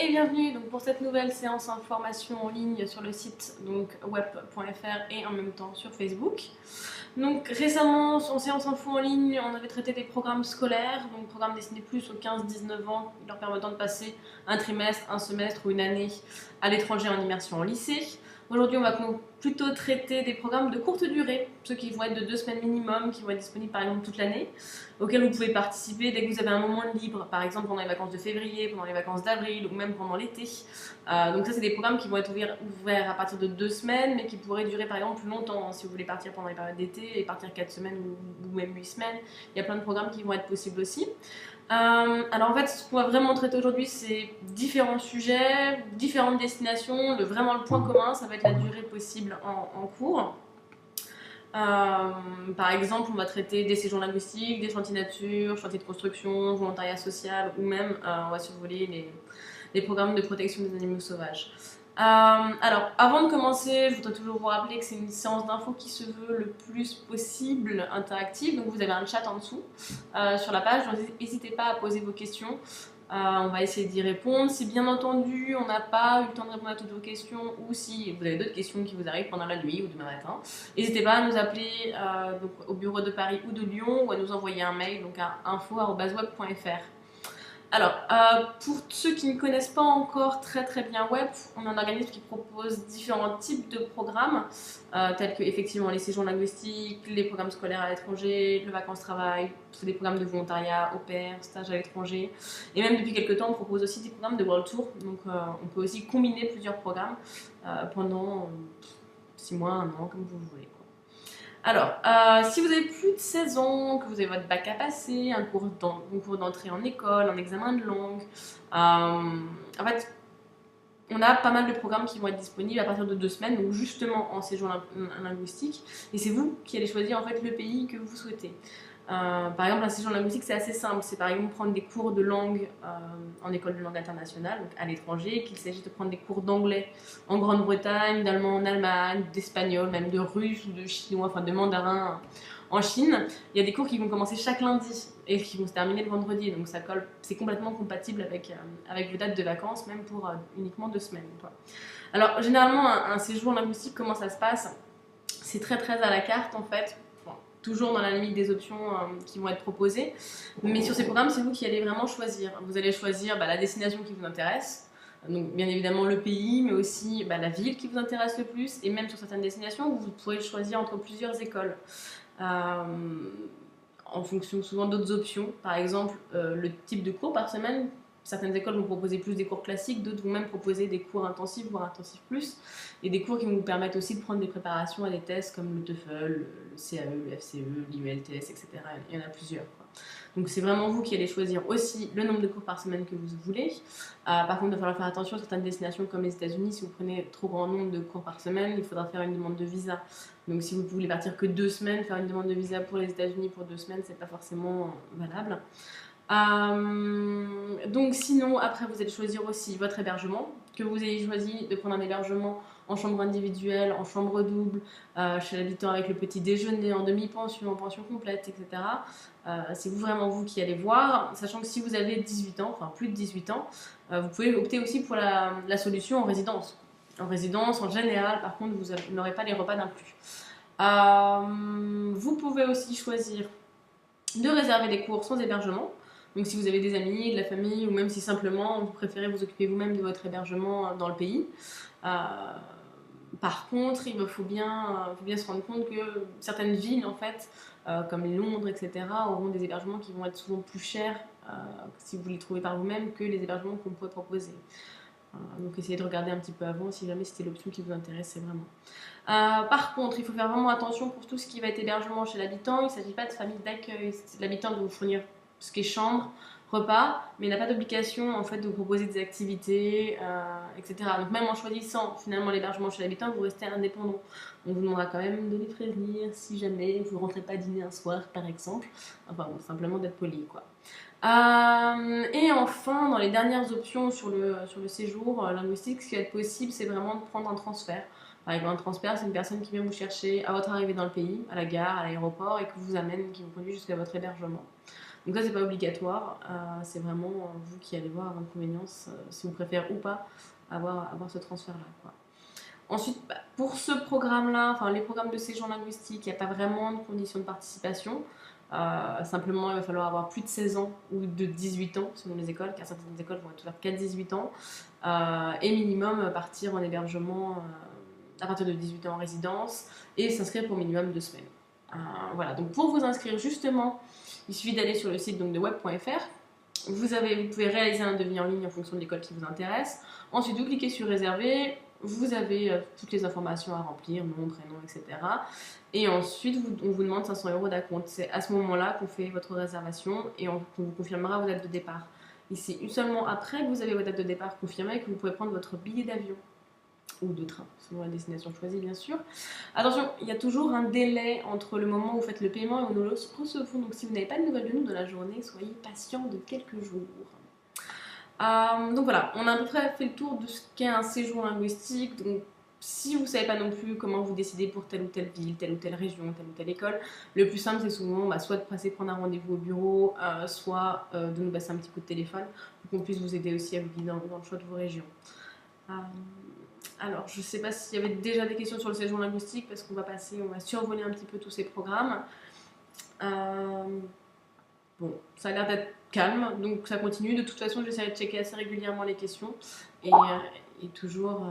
Et bienvenue donc, pour cette nouvelle séance information en ligne sur le site web.fr et en même temps sur Facebook. Donc récemment en séance info en ligne, on avait traité des programmes scolaires, donc programmes destinés plus aux 15-19 ans, leur permettant de passer un trimestre, un semestre ou une année à l'étranger en immersion en lycée. Aujourd'hui, on va plutôt traiter des programmes de courte durée, ceux qui vont être de 2 semaines minimum, qui vont être disponibles par exemple toute l'année, auxquels vous pouvez participer dès que vous avez un moment de libre, par exemple pendant les vacances de février, pendant les vacances d'avril ou même pendant l'été. Donc ça, c'est des programmes qui vont être ouverts à partir de 2 semaines, mais qui pourraient durer par exemple plus longtemps, si vous voulez partir pendant les périodes d'été et partir 4 semaines ou même 8 semaines. Il y a plein de programmes qui vont être possibles aussi. Alors en fait, ce qu'on va vraiment traiter aujourd'hui, c'est différents sujets, différentes destinations. Vraiment le point commun, ça va être la durée possible en cours. Par exemple, on va traiter des séjours linguistiques, des chantiers nature, chantiers de construction, volontariat social, ou même on va survoler les programmes de protection des animaux sauvages. Alors, avant de commencer, je voudrais toujours vous rappeler que c'est une séance d'info qui se veut le plus possible interactive. Donc, vous avez un chat en dessous sur la page. Donc, n'hésitez pas à poser vos questions. On va essayer d'y répondre. Si bien entendu, on n'a pas eu le temps de répondre à toutes vos questions ou si vous avez d'autres questions qui vous arrivent pendant la nuit ou demain matin, n'hésitez pas à nous appeler donc, au bureau de Paris ou de Lyon ou à nous envoyer un mail donc à info@web.fr. Alors, pour ceux qui ne connaissent pas encore très bien Web, on est un organisme qui propose différents types de programmes, tels que effectivement les séjours linguistiques, les programmes scolaires à l'étranger, le vacances-travail, des programmes de volontariat, au pair, stage à l'étranger. Et même depuis quelques temps, on propose aussi des programmes de World Tour. Donc, on peut aussi combiner plusieurs programmes pendant 6 mois, 1 an, comme vous voulez. Alors, si vous avez plus de 16 ans, que vous avez votre bac à passer, un cours d'entrée en école, un examen de langue, en fait, on a pas mal de programmes qui vont être disponibles à partir de 2 semaines, donc justement en séjour linguistique, et c'est vous qui allez choisir en fait le pays que vous souhaitez. Par exemple, un séjour linguistique, c'est assez simple. C'est par exemple prendre des cours de langue en école de langue internationale, donc à l'étranger, qu'il s'agit de prendre des cours d'anglais en Grande-Bretagne, d'allemand en Allemagne, d'espagnol, même de russe ou de chinois, enfin de mandarin en Chine. Il y a des cours qui vont commencer chaque lundi et qui vont se terminer le vendredi, donc ça colle, c'est complètement compatible avec vos dates de vacances, même pour uniquement 2 semaines. Quoi. Alors, généralement, un séjour linguistique, comment ça se passe? C'est très à la carte en fait. Toujours dans la limite des options qui vont être proposées. Mais sur ces programmes, c'est vous qui allez vraiment choisir. Vous allez choisir la destination qui vous intéresse, donc bien évidemment le pays, mais aussi la ville qui vous intéresse le plus, et même sur certaines destinations, vous pourrez choisir entre plusieurs écoles. En fonction souvent d'autres options, par exemple le type de cours par semaine. Certaines écoles vont proposer plus des cours classiques, d'autres vont même proposer des cours intensifs, voire intensifs plus, et des cours qui vont vous permettre aussi de prendre des préparations à des tests comme le TOEFL, le CAE, le FCE, l'IELTS, etc. Il y en a plusieurs. Quoi. Donc c'est vraiment vous qui allez choisir aussi le nombre de cours par semaine que vous voulez. Par contre, il va falloir faire attention à certaines destinations comme les États-Unis. Si vous prenez trop grand nombre de cours par semaine, il faudra faire une demande de visa. Donc si vous voulez partir que 2 semaines, faire une demande de visa pour les États-Unis pour 2 semaines, c'est pas forcément valable. Donc sinon, après vous allez choisir aussi votre hébergement, que vous ayez choisi de prendre un hébergement en chambre individuelle, en chambre double, chez l'habitant avec le petit déjeuner, en demi-pension, en pension complète, etc. C'est vraiment vous qui allez voir, sachant que si vous avez 18 ans, enfin plus de 18 ans, vous pouvez opter aussi pour la solution en résidence. En résidence, en général, par contre, vous n'aurez pas les repas d'inclus. Vous pouvez aussi choisir de réserver des cours sans hébergement. Donc si vous avez des amis, de la famille, ou même si simplement vous préférez vous occuper vous-même de votre hébergement dans le pays. Par contre, il faut bien se rendre compte que certaines villes, en fait, comme Londres, etc., auront des hébergements qui vont être souvent plus chers si vous les trouvez par vous-même que les hébergements qu'on pourrait proposer. Donc essayez de regarder un petit peu avant si jamais c'était l'option qui vous intéressait vraiment. Par contre, il faut faire vraiment attention pour tout ce qui va être hébergement chez l'habitant. Il ne s'agit pas de famille d'accueil. L'habitant doit vous fournir ce qui est chambre, repas, mais il n'a pas d'obligation en fait de vous proposer des activités, etc. Donc même en choisissant finalement l'hébergement chez l'habitant, vous restez indépendant. On vous demandera quand même de les prévenir si jamais vous ne rentrez pas dîner un soir, par exemple. Enfin bon, simplement d'être poli, quoi. Et enfin, dans les dernières options sur le séjour linguistique, ce qui va être possible, c'est vraiment de prendre un transfert. Par exemple, un transfert, c'est une personne qui vient vous chercher à votre arrivée dans le pays, à la gare, à l'aéroport, et qui vous amène, qui vous conduit jusqu'à votre hébergement. Donc ça, c'est pas obligatoire, c'est vraiment vous qui allez voir à votre convenience si vous préférez ou pas avoir ce transfert-là, quoi. Ensuite, bah, pour ce programme-là, enfin les programmes de séjour linguistique, il n'y a pas vraiment de conditions de participation. Simplement, il va falloir avoir plus de 16 ans ou de 18 ans selon les écoles, car certaines écoles vont être ouvertes qu'à 18 ans. Et minimum partir en hébergement à partir de 18 ans en résidence et s'inscrire pour minimum 2 semaines. Voilà, donc pour vous inscrire justement, il suffit d'aller sur le site donc, de web.fr. Vous pouvez réaliser un devis en ligne en fonction de l'école qui vous intéresse. Ensuite, vous cliquez sur réserver. Vous avez toutes les informations à remplir, nom, prénom, etc. Et ensuite, on vous demande 500 € d'acompte. C'est à ce moment-là qu'on fait votre réservation et qu'on vous confirmera vos dates de départ. Et c'est seulement après que vous avez vos dates de départ confirmées que vous pouvez prendre votre billet d'avion ou de train, selon la destination choisie bien sûr. Attention, il y a toujours un délai entre le moment où vous faites le paiement et où nous le recevons. Donc si vous n'avez pas de nouvelles de nous dans la journée, soyez patient de quelques jours. Donc voilà, on a à peu près fait le tour de ce qu'est un séjour linguistique. Donc si vous ne savez pas non plus comment vous décidez pour telle ou telle ville, telle ou telle région, telle ou telle école, le plus simple c'est souvent soit de passer prendre un rendez-vous au bureau, soit de nous passer un petit coup de téléphone pour qu'on puisse vous aider aussi à vous guider dans le choix de vos régions. Alors, je ne sais pas s'il y avait déjà des questions sur le séjour linguistique parce qu'on va survoler un petit peu tous ces programmes. Bon, ça a l'air d'être calme, donc ça continue. De toute façon, j'essaierai de checker assez régulièrement les questions et toujours.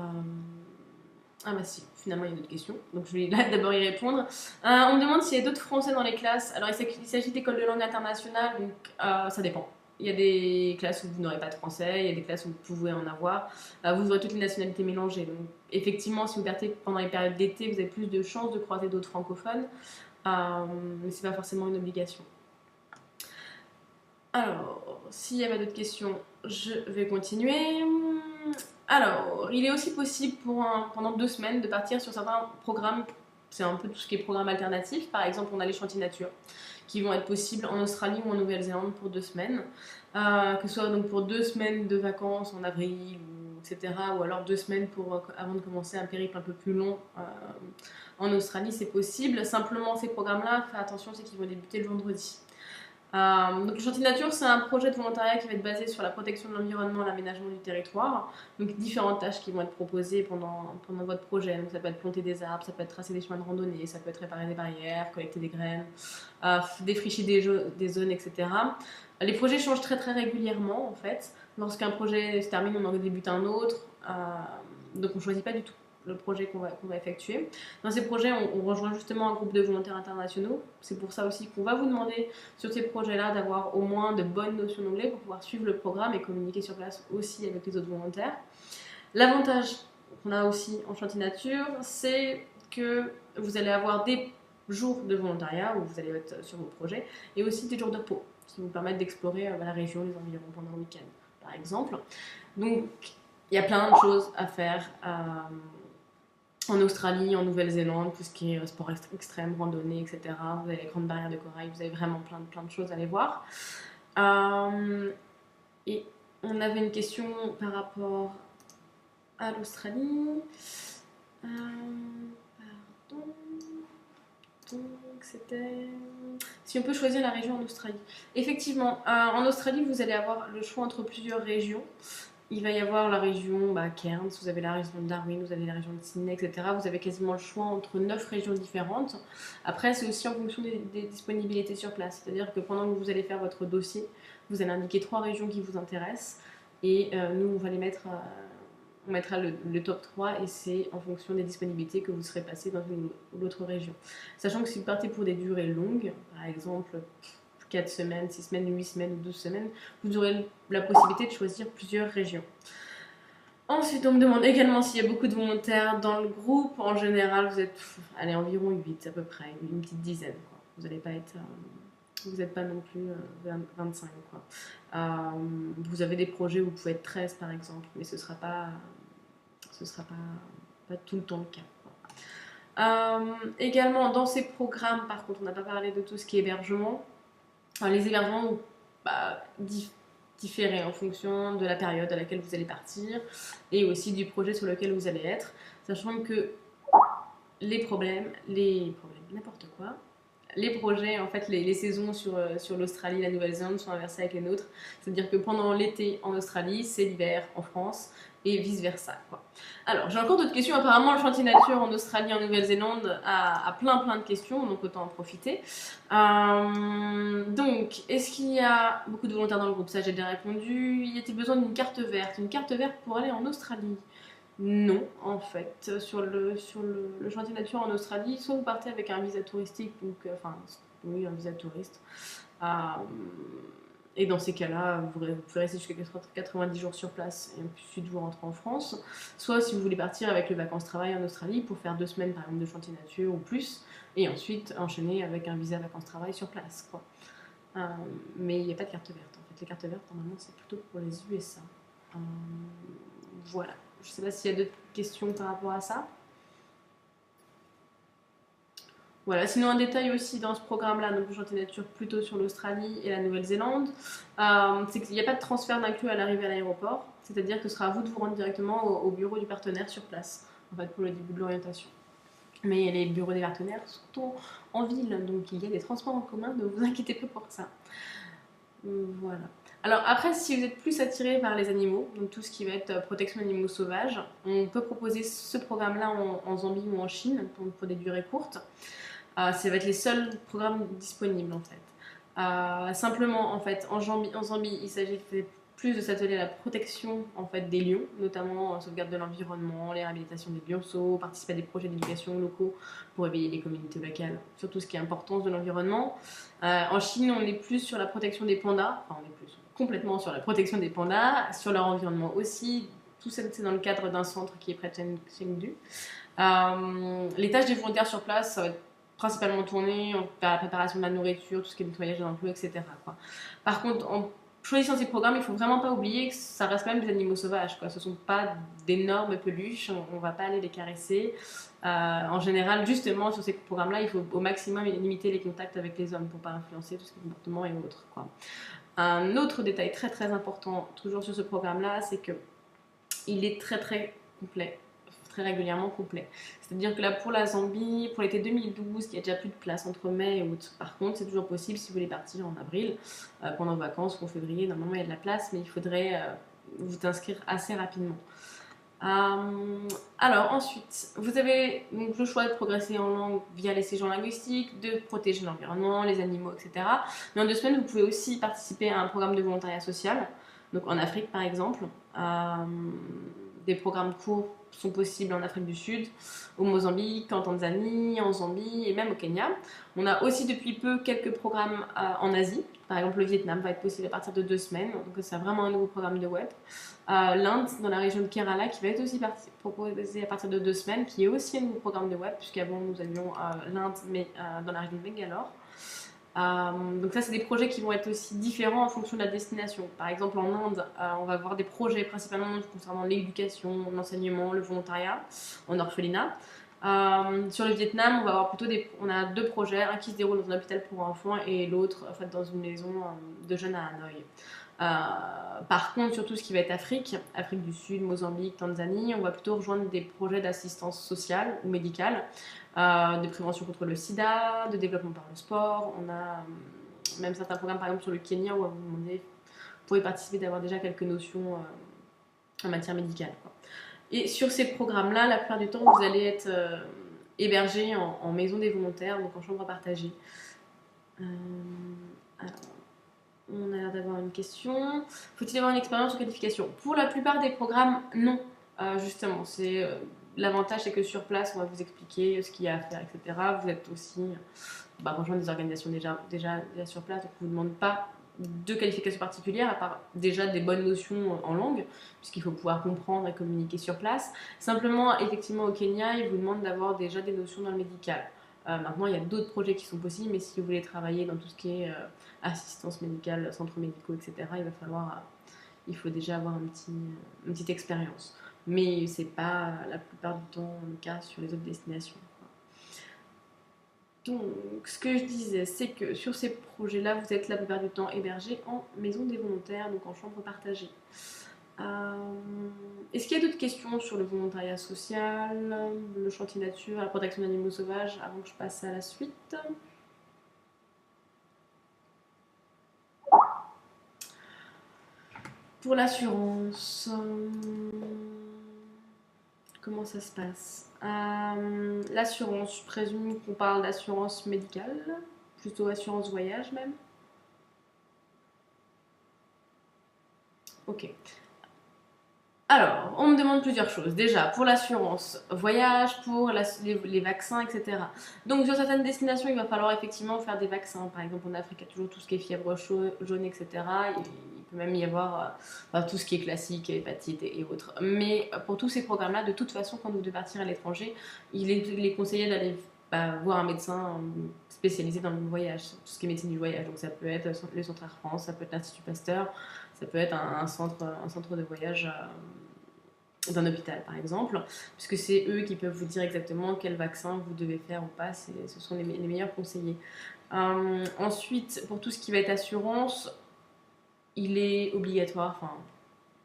Ah bah si, finalement il y a d'autres questions, donc je vais d'abord y répondre. On me demande s'il y a d'autres français dans les classes. Alors il s'agit d'écoles de langue internationale, donc ça dépend. Il y a des classes où vous n'aurez pas de français, il y a des classes où vous pouvez en avoir. Vous aurez toutes les nationalités mélangées. Donc effectivement, si vous partez pendant les périodes d'été, vous avez plus de chances de croiser d'autres francophones, mais c'est pas forcément une obligation. Alors, s'il n'y a pas d'autres questions, je vais continuer. Alors, il est aussi possible pendant 2 semaines de partir sur certains programmes. C'est un peu tout ce qui est programme alternatif. Par exemple, on a les chantiers nature qui vont être possibles en Australie ou en Nouvelle-Zélande pour 2 semaines. Que ce soit donc pour 2 semaines de vacances en avril, etc. Ou alors 2 semaines avant de commencer un périple un peu plus long en Australie, c'est possible. Simplement, ces programmes-là, faites attention, c'est qu'ils vont débuter le vendredi. Donc le chantier nature, c'est un projet de volontariat qui va être basé sur la protection de l'environnement et l'aménagement du territoire. Donc différentes tâches qui vont être proposées pendant votre projet. Donc ça peut être planter des arbres, ça peut être tracer des chemins de randonnée, ça peut être réparer des barrières, collecter des graines, défricher des zones, etc. Les projets changent très très régulièrement en fait. Lorsqu'un projet se termine, on en débute un autre. Donc on ne choisit pas du tout le projet qu'on va effectuer. Dans ces projets, on rejoint justement un groupe de volontaires internationaux. C'est pour ça aussi qu'on va vous demander sur ces projets-là d'avoir au moins de bonnes notions d'anglais pour pouvoir suivre le programme et communiquer sur place aussi avec les autres volontaires. L'avantage qu'on a aussi en chantier nature, c'est que vous allez avoir des jours de volontariat où vous allez être sur vos projets et aussi des jours de repos qui vous permettent d'explorer la région, les environs pendant le week-end, par exemple. Donc, il y a plein de choses à faire en Australie, en Nouvelle-Zélande, tout ce qui est sport extrême, randonnée, etc. Vous avez les grandes barrières de corail, vous avez vraiment plein de choses à aller voir. Et on avait une question par rapport à l'Australie. Pardon. Donc c'était... Si on peut choisir la région en Australie. Effectivement, en Australie, vous allez avoir le choix entre plusieurs régions. Il va y avoir la région Cairns, vous avez la région de Darwin, vous avez la région de Sydney, etc. Vous avez quasiment le choix entre 9 régions différentes. Après, c'est aussi en fonction des disponibilités sur place. C'est-à-dire que pendant que vous allez faire votre dossier, vous allez indiquer 3 régions qui vous intéressent. Et nous, on va les mettre... on mettra le top 3 et c'est en fonction des disponibilités que vous serez passé dans une ou l'autre région. Sachant que si vous partez pour des durées longues, par exemple 4 semaines, 6 semaines, 8 semaines ou 12 semaines, vous aurez la possibilité de choisir plusieurs régions. Ensuite, on me demande également s'il y a beaucoup de volontaires dans le groupe. En général, vous êtes environ 8 à peu près, une petite dizaine. Quoi. Vous n'allez pas être... vous n'êtes pas non plus 25. Quoi. Vous avez des projets où vous pouvez être 13 par exemple, mais ce ne sera pas tout le temps le cas. Également, dans ces programmes, par contre, on n'a pas parlé de tout ce qui est hébergement. Enfin, les hébergements vont différer en fonction de la période à laquelle vous allez partir et aussi du projet sur lequel vous allez être, sachant que les problèmes, n'importe quoi, les projets, en fait, les saisons sur l'Australie et la Nouvelle-Zélande sont inversées avec les nôtres. C'est-à-dire que pendant l'été en Australie, c'est l'hiver en France et vice-versa, quoi. Alors, j'ai encore d'autres questions. Apparemment, le chantier nature en Australie et en Nouvelle-Zélande a plein de questions, donc autant en profiter. Donc, est-ce qu'il y a beaucoup de volontaires dans le groupe? Ça, j'ai déjà répondu. Y a-t-il besoin d'une carte verte? Une carte verte pour aller en Australie? Non, en fait, sur le chantier nature en Australie, soit vous partez avec un visa touristique, donc, enfin, oui, un visa touriste, euh, et dans ces cas-là, vous pouvez rester jusqu'à 90 jours sur place et ensuite vous rentrez en France, soit si vous voulez partir avec le vacances-travail en Australie pour faire 2 semaines par exemple de chantier nature ou plus, et ensuite enchaîner avec un visa vacances-travail sur place, quoi. Mais il n'y a pas de carte verte, en fait. Les cartes vertes, normalement, c'est plutôt pour les USA. Voilà. Je ne sais pas s'il y a d'autres questions par rapport à ça. Voilà, sinon un détail aussi dans ce programme-là, donc le chantier nature plutôt sur l'Australie et la Nouvelle-Zélande, c'est qu'il n'y a pas de transfert d'inclus à l'arrivée à l'aéroport, c'est-à-dire que ce sera à vous de vous rendre directement au bureau du partenaire sur place, en fait, pour le début de l'orientation. Mais les bureaux des partenaires sont en ville, donc il y a des transports en commun, ne vous inquiétez pas pour ça. Voilà. Alors après, si vous êtes plus attiré par les animaux, donc tout ce qui va être protection d'animaux sauvages, on peut proposer ce programme-là en Zambie ou en Chine, donc pour des durées courtes. Ça va être les seuls programmes disponibles en fait. Simplement en fait, en Zambie, il s'agit plus de s'atteler à la protection en fait des lions, notamment sauvegarde de l'environnement, les réhabilitations des lionceaux, participer à des projets d'éducation locaux pour éveiller les communautés locales sur tout ce qui est importance de l'environnement. En Chine, on est plus sur la protection des pandas, enfin on est plus complètement sur la protection des pandas, sur leur environnement aussi. Tout ça, c'est dans le cadre d'un centre qui est près de Chengdu. Les tâches des volontaires sur place, ça va être principalement tourné vers la préparation de la nourriture, tout ce qui est nettoyage de l'enclos, etc., quoi. Par contre, en choisissant ces programmes, il faut vraiment pas oublier que ça reste quand même des animaux sauvages, quoi. Ce sont pas d'énormes peluches, on va pas aller les caresser. En général, justement, sur ces programmes-là, il faut au maximum limiter les contacts avec les hommes pour pas influencer tout ce qui est comportement et autres, quoi. Un autre détail très important, toujours sur ce programme-là, c'est que il est très complet, très régulièrement complet. C'est-à-dire que là, pour la Zambie, pour l'été 2012, il y a déjà plus de place entre mai et août. Par contre, c'est toujours possible si vous voulez partir en avril, pendant les vacances ou en février. Normalement, il y a de la place, mais il faudrait vous inscrire assez rapidement. Alors ensuite, vous avez donc le choix de progresser en langue via les séjours linguistiques, de protéger l'environnement, les animaux, etc. Mais en 2 semaines, vous pouvez aussi participer à un programme de volontariat social, donc en Afrique par exemple. Des programmes courts sont possibles en Afrique du Sud, au Mozambique, en Tanzanie, en Zambie et même au Kenya. On a aussi depuis peu quelques programmes en Asie. Par exemple, le Vietnam va être possible à partir de 2 semaines, donc c'est vraiment un nouveau programme de web. L'Inde, dans la région de Kerala, qui va être aussi proposé à partir de 2 semaines, qui est aussi un nouveau programme de web, puisqu'avant nous avions l'Inde, mais dans la région de Bangalore. Donc ça, c'est des projets qui vont être aussi différents en fonction de la destination. Par exemple, en Inde, on va avoir des projets principalement concernant l'éducation, l'enseignement, le volontariat, en orphelinat. Sur le Vietnam, on va avoir plutôt on a 2 projets, un qui se déroule dans un hôpital pour enfants et l'autre en fait, dans une maison de jeunes à Hanoï. Par contre, sur tout ce qui va être Afrique du Sud, Mozambique, Tanzanie, on va plutôt rejoindre des projets d'assistance sociale ou médicale, de prévention contre le sida, de développement par le sport. On a même certains programmes, par exemple sur le Kenya, où vous pouvez participer d'avoir déjà quelques notions en matière médicale, quoi. Et sur ces programmes-là, la plupart du temps, vous allez être hébergé en maison des volontaires, donc en chambre partagée. Alors, on a l'air d'avoir une question. Faut-il avoir une expérience ou qualification? Pour la plupart des programmes, non. Justement, l'avantage, c'est que sur place, on va vous expliquer ce qu'il y a à faire, etc. Vous êtes aussi rejoindre des organisations déjà sur place, donc on ne vous demande pas de qualification particulière, à part déjà des bonnes notions en langue, puisqu'il faut pouvoir comprendre et communiquer sur place. Simplement, effectivement, au Kenya, ils vous demandent d'avoir déjà des notions dans le médical. Maintenant, il y a d'autres projets qui sont possibles, mais si vous voulez travailler dans tout ce qui est assistance médicale, centres médicaux, etc., il faut déjà avoir une petite expérience. Mais c'est pas la plupart du temps le cas sur les autres destinations. Donc, ce que je disais, c'est que sur ces projets-là, vous êtes la plupart du temps hébergé en maison des volontaires, donc en chambre partagée. Est-ce qu'il y a d'autres questions sur le volontariat social, le chantier nature, la protection d'animaux sauvages, avant que je passe à la suite? Pour l'assurance, comment ça se passe? L'assurance, je présume qu'on parle d'assurance médicale, plutôt assurance voyage même. Ok. Alors, on me demande plusieurs choses. Déjà, pour l'assurance voyage, pour les vaccins, etc. Donc, sur certaines destinations, il va falloir effectivement faire des vaccins. Par exemple, en Afrique, il y a toujours tout ce qui est fièvre jaune, etc. Il peut même y avoir enfin, tout ce qui est classique, hépatite et autres. Mais pour tous ces programmes-là, de toute façon, quand vous devez partir à l'étranger, il est conseillé d'aller voir un médecin spécialisé dans le voyage, tout ce qui est médecine du voyage. Donc, ça peut être le Centre Air France, ça peut être l'Institut Pasteur, ça peut être un centre de voyage d'un hôpital par exemple, puisque c'est eux qui peuvent vous dire exactement quel vaccin vous devez faire ou pas, ce sont les meilleurs conseillers. Ensuite, pour tout ce qui va être assurance, il est obligatoire, enfin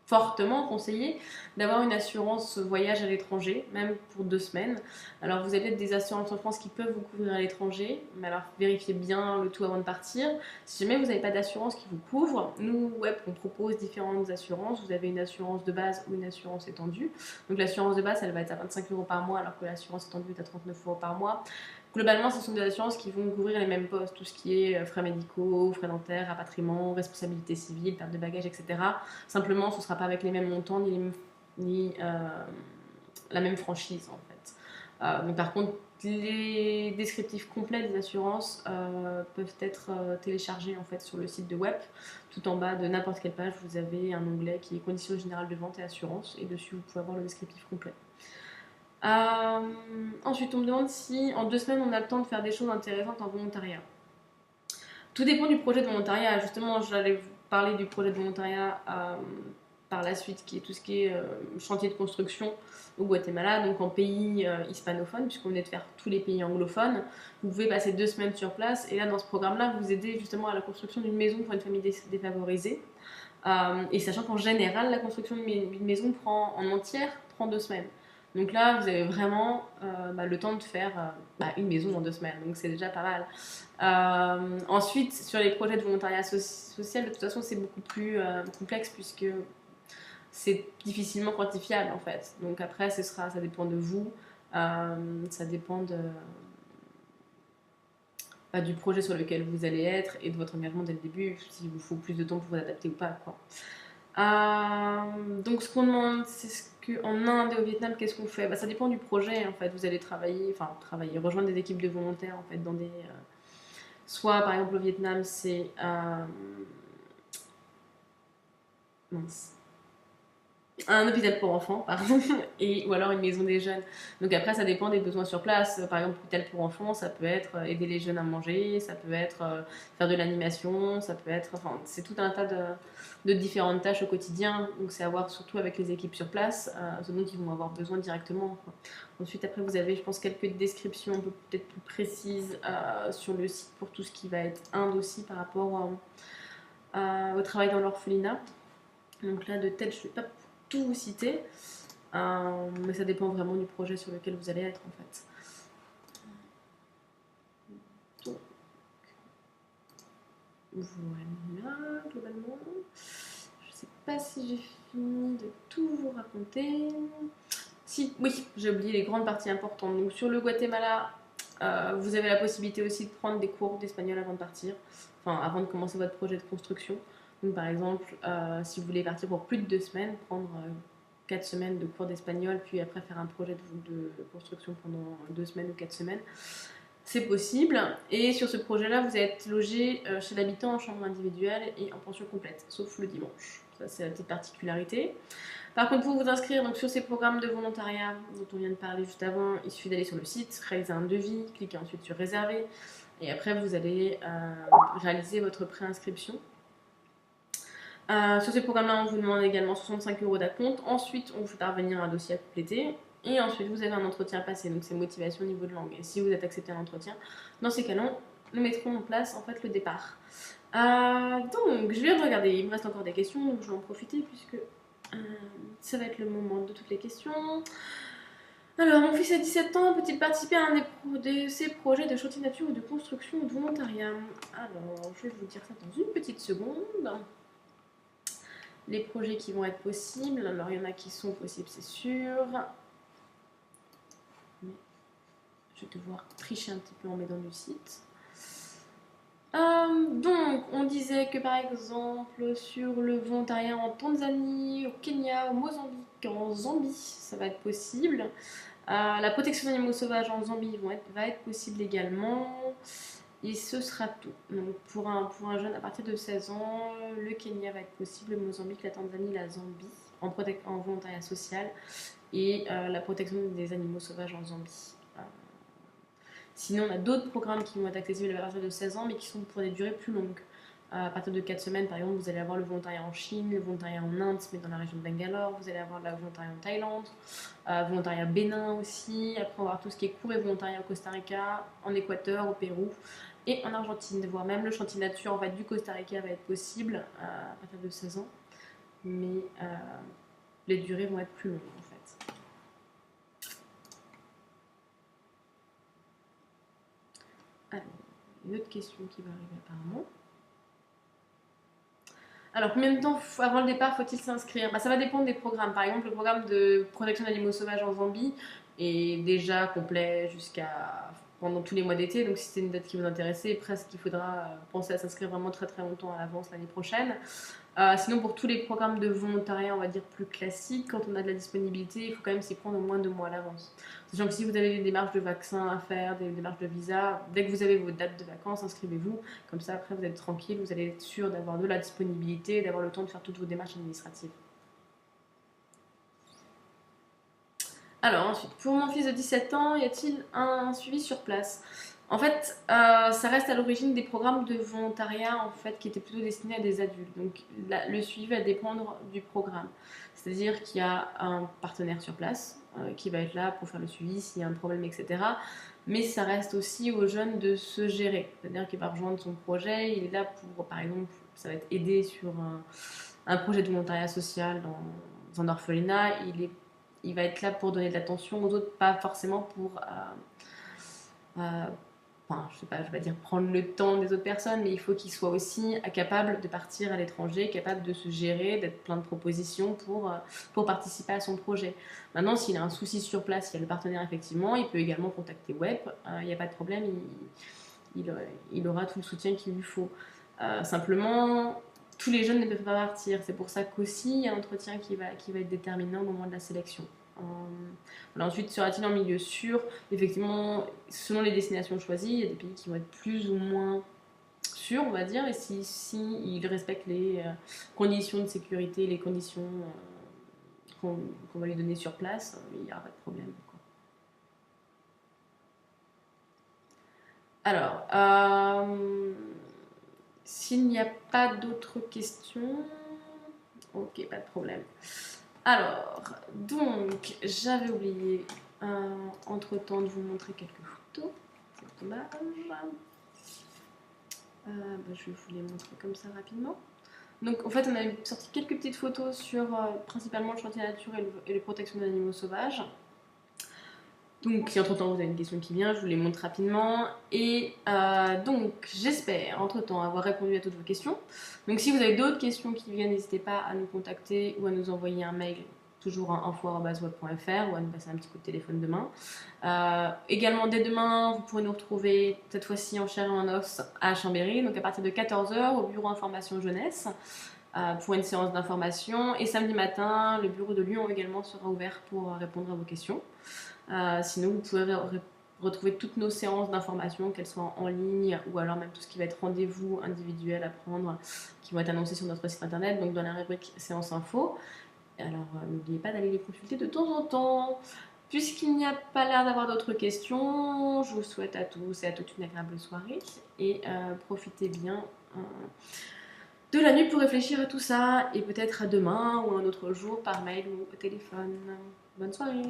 fortement conseillé d'avoir une assurance voyage à l'étranger, même pour 2 semaines. Alors vous avez des assurances en France qui peuvent vous couvrir à l'étranger, mais alors vérifiez bien le tout avant de partir. Si jamais vous n'avez pas d'assurance qui vous couvre, nous, Web, on propose différentes assurances. Vous avez une assurance de base ou une assurance étendue. Donc l'assurance de base, elle va être à 25 € par mois, alors que l'assurance étendue est à 39 € par mois. Globalement, ce sont des assurances qui vont couvrir les mêmes postes, tout ce qui est frais médicaux, frais dentaires, rapatriement, responsabilité civile, perte de bagages, etc. Simplement, ce ne sera pas avec les mêmes montants ni la même franchise en fait. Donc, par contre, les descriptifs complets des assurances peuvent être téléchargés en fait sur le site de Web. Tout en bas de n'importe quelle page, vous avez un onglet qui est conditions générales de vente et assurance, et dessus vous pouvez avoir le descriptif complet. Ensuite, on me demande si en 2 semaines on a le temps de faire des choses intéressantes en volontariat. Tout dépend du projet de volontariat. Justement, j'allais vous parler du projet de volontariat par la suite, qui est tout ce qui est chantier de construction au Guatemala, donc en pays hispanophone, puisqu'on est de faire tous les pays anglophones. Vous pouvez passer 2 semaines sur place, et là, dans ce programme-là, vous aidez justement à la construction d'une maison pour une famille défavorisée. Et sachant qu'en général, la construction d'une maison en entière prend 2 semaines. Donc là, vous avez vraiment le temps de faire une maison en 2 semaines, donc c'est déjà pas mal. Ensuite, sur les projets de volontariat social, de toute façon, c'est beaucoup plus complexe puisque c'est difficilement quantifiable en fait. Donc après, ça dépend de vous, ça dépend du projet sur lequel vous allez être et de votre engagement dès le début, s'il vous faut plus de temps pour vous adapter ou pas, quoi. Donc ce qu'on demande, c'est qu'en Inde et au Vietnam, qu'est-ce qu'on fait? Ça dépend du projet en fait. Vous allez rejoindre des équipes de volontaires en fait dans des soit par exemple au Vietnam c'est un hôpital pour enfants, pardon, ou alors une maison des jeunes. Donc après, ça dépend des besoins sur place. Par exemple, hôpital pour enfants, ça peut être aider les jeunes à manger, ça peut être faire de l'animation, ça peut être, enfin, c'est tout un tas de différentes tâches au quotidien. Donc c'est à voir surtout avec les équipes sur place, ce dont ils vont avoir besoin directement, quoi. Ensuite, après, vous avez, je pense, quelques descriptions peut-être plus précises sur le site pour tout ce qui va être Inde aussi par rapport au travail dans l'orphelinat. Donc là, de tête, je ne vais pas tout vous citer, mais ça dépend vraiment du projet sur lequel vous allez être en fait. Donc, voilà, globalement. Je sais pas si j'ai fini de tout vous raconter. Si, oui, j'ai oublié les grandes parties importantes. Donc sur le Guatemala, vous avez la possibilité aussi de prendre des cours d'espagnol avant de partir, enfin avant de commencer votre projet de construction. Donc par exemple, si vous voulez partir pour plus de 2 semaines, prendre 4 semaines de cours d'espagnol, puis après faire un projet de construction pendant 2 semaines ou 4 semaines, c'est possible. Et sur ce projet-là, vous êtes logé chez l'habitant en chambre individuelle et en pension complète, sauf le dimanche. Ça, c'est la petite particularité. Par contre, pour vous inscrire donc, sur ces programmes de volontariat dont on vient de parler juste avant, il suffit d'aller sur le site, réaliser un devis, cliquer ensuite sur réserver, et après vous allez réaliser votre préinscription. Sur ces programmes-là, on vous demande également 65 € d'acompte. Ensuite, on vous fait parvenir un dossier à compléter. Et ensuite, vous avez un entretien à passer. Donc, c'est motivation au niveau de langue. Et si vous êtes accepté à l'entretien, dans ces cas-là, nous mettrons en place en fait le départ. Donc, je viens de regarder. Il me reste encore des questions, donc je vais en profiter puisque ça va être le moment de toutes les questions. Alors, mon fils a 17 ans, peut-il participer à un de ces projets de chantier nature ou de construction ou de volontariat? Alors, je vais vous dire ça dans une petite seconde. les projets qui vont être possibles. Alors il y en a qui sont possibles, c'est sûr. Mais je vais devoir tricher un petit peu en m'aidant du site. Donc, on disait que par exemple, sur le volontariat en Tanzanie, au Kenya, au Mozambique, en Zambie, ça va être possible. La protection des animaux sauvages en Zambie va être possible également. Et ce sera tout. Donc, pour un jeune à partir de 16 ans, le Kenya va être possible, le Mozambique, la Tanzanie, la Zambie, en volontariat social. Et la protection des animaux sauvages en Zambie. Sinon, on a d'autres programmes qui vont être accessibles à partir de 16 ans, mais qui sont pour des durées plus longues. À partir de 4 semaines, par exemple, vous allez avoir le volontariat en Chine, le volontariat en Inde, mais dans la région de Bangalore, vous allez avoir le volontariat en Thaïlande, volontariat Bénin aussi, après on va avoir tout ce qui est cours et volontariat au Costa Rica, en Équateur, au Pérou et en Argentine, voire même le chantier nature en fait, du Costa Rica va être possible à partir de 16 ans, mais les durées vont être plus longues en fait. Alors, une autre question qui va arriver apparemment. Alors, combien de temps avant le départ faut-il s'inscrire? Ça va dépendre des programmes. Par exemple, le programme de protection d'animaux sauvages en Zambie est déjà complet jusqu'à pendant tous les mois d'été. Donc, si c'est une date qui vous intéresse, presque il faudra penser à s'inscrire vraiment très très longtemps à l'avance l'année prochaine. Sinon, pour tous les programmes de volontariat, on va dire plus classiques, quand on a de la disponibilité, il faut quand même s'y prendre au moins 2 mois à l'avance. Sachant que si vous avez des démarches de vaccins à faire, des démarches de visa, dès que vous avez vos dates de vacances, inscrivez-vous. Comme ça, après, vous êtes tranquille, vous allez être sûr d'avoir de la disponibilité, d'avoir le temps de faire toutes vos démarches administratives. Alors ensuite, pour mon fils de 17 ans, y a-t-il un suivi sur place? En fait, ça reste à l'origine des programmes de volontariat en fait, qui étaient plutôt destinés à des adultes. Donc le suivi va dépendre du programme. C'est-à-dire qu'il y a un partenaire sur place qui va être là pour faire le suivi s'il y a un problème, etc. Mais ça reste aussi aux jeunes de se gérer. C'est-à-dire qu'il va rejoindre son projet, il est là pour, par exemple, ça va être aider sur un projet de volontariat social dans un orphelinat. Il va être là pour donner de l'attention aux autres, pas forcément pour enfin, je sais pas, je vais dire prendre le temps des autres personnes, mais il faut qu'il soit aussi capable de partir à l'étranger, capable de se gérer, d'être plein de propositions pour participer à son projet. Maintenant, s'il a un souci sur place, il y a le partenaire effectivement, il peut également contacter Web, il n'y a pas de problème, il aura tout le soutien qu'il lui faut. Simplement, tous les jeunes ne peuvent pas partir, c'est pour ça qu'aussi il y a un entretien qui va être déterminant au moment de la sélection. Voilà, ensuite, sera-t-il en milieu sûr? Effectivement, selon les destinations choisies, il y a des pays qui vont être plus ou moins sûrs, on va dire, et si ils respectent les conditions de sécurité, les conditions qu'on va lui donner sur place, il n'y aura pas de problème. Alors, s'il n'y a pas d'autres questions, ok, pas de problème. Alors, donc, j'avais oublié entre-temps de vous montrer quelques photos. C'est dommage. Je vais vous les montrer comme ça rapidement. Donc, en fait, on a sorti quelques petites photos sur principalement le chantier nature et les protections des animaux sauvages. Donc, si entre-temps vous avez une question qui vient, je vous les montre rapidement. Et donc, j'espère entre-temps avoir répondu à toutes vos questions. Donc, si vous avez d'autres questions qui viennent, n'hésitez pas à nous contacter ou à nous envoyer un mail, toujours à info@web.fr, ou à nous passer un petit coup de téléphone demain. Également, dès demain, vous pourrez nous retrouver, cette fois-ci en chair et en os, à Chambéry, donc à partir de 14h, au bureau information jeunesse, pour une séance d'information. Et samedi matin, le bureau de Lyon également sera ouvert pour répondre à vos questions. Sinon, vous pouvez retrouver toutes nos séances d'information, qu'elles soient en ligne ou alors même tout ce qui va être rendez-vous individuel à prendre, qui vont être annoncés sur notre site internet, donc dans la rubrique séance info. Alors, n'oubliez pas d'aller les consulter de temps en temps. Puisqu'il n'y a pas l'air d'avoir d'autres questions, je vous souhaite à tous et à toutes une agréable soirée et profitez bien de la nuit pour réfléchir à tout ça et peut-être à demain ou un autre jour par mail ou au téléphone. Bonne soirée!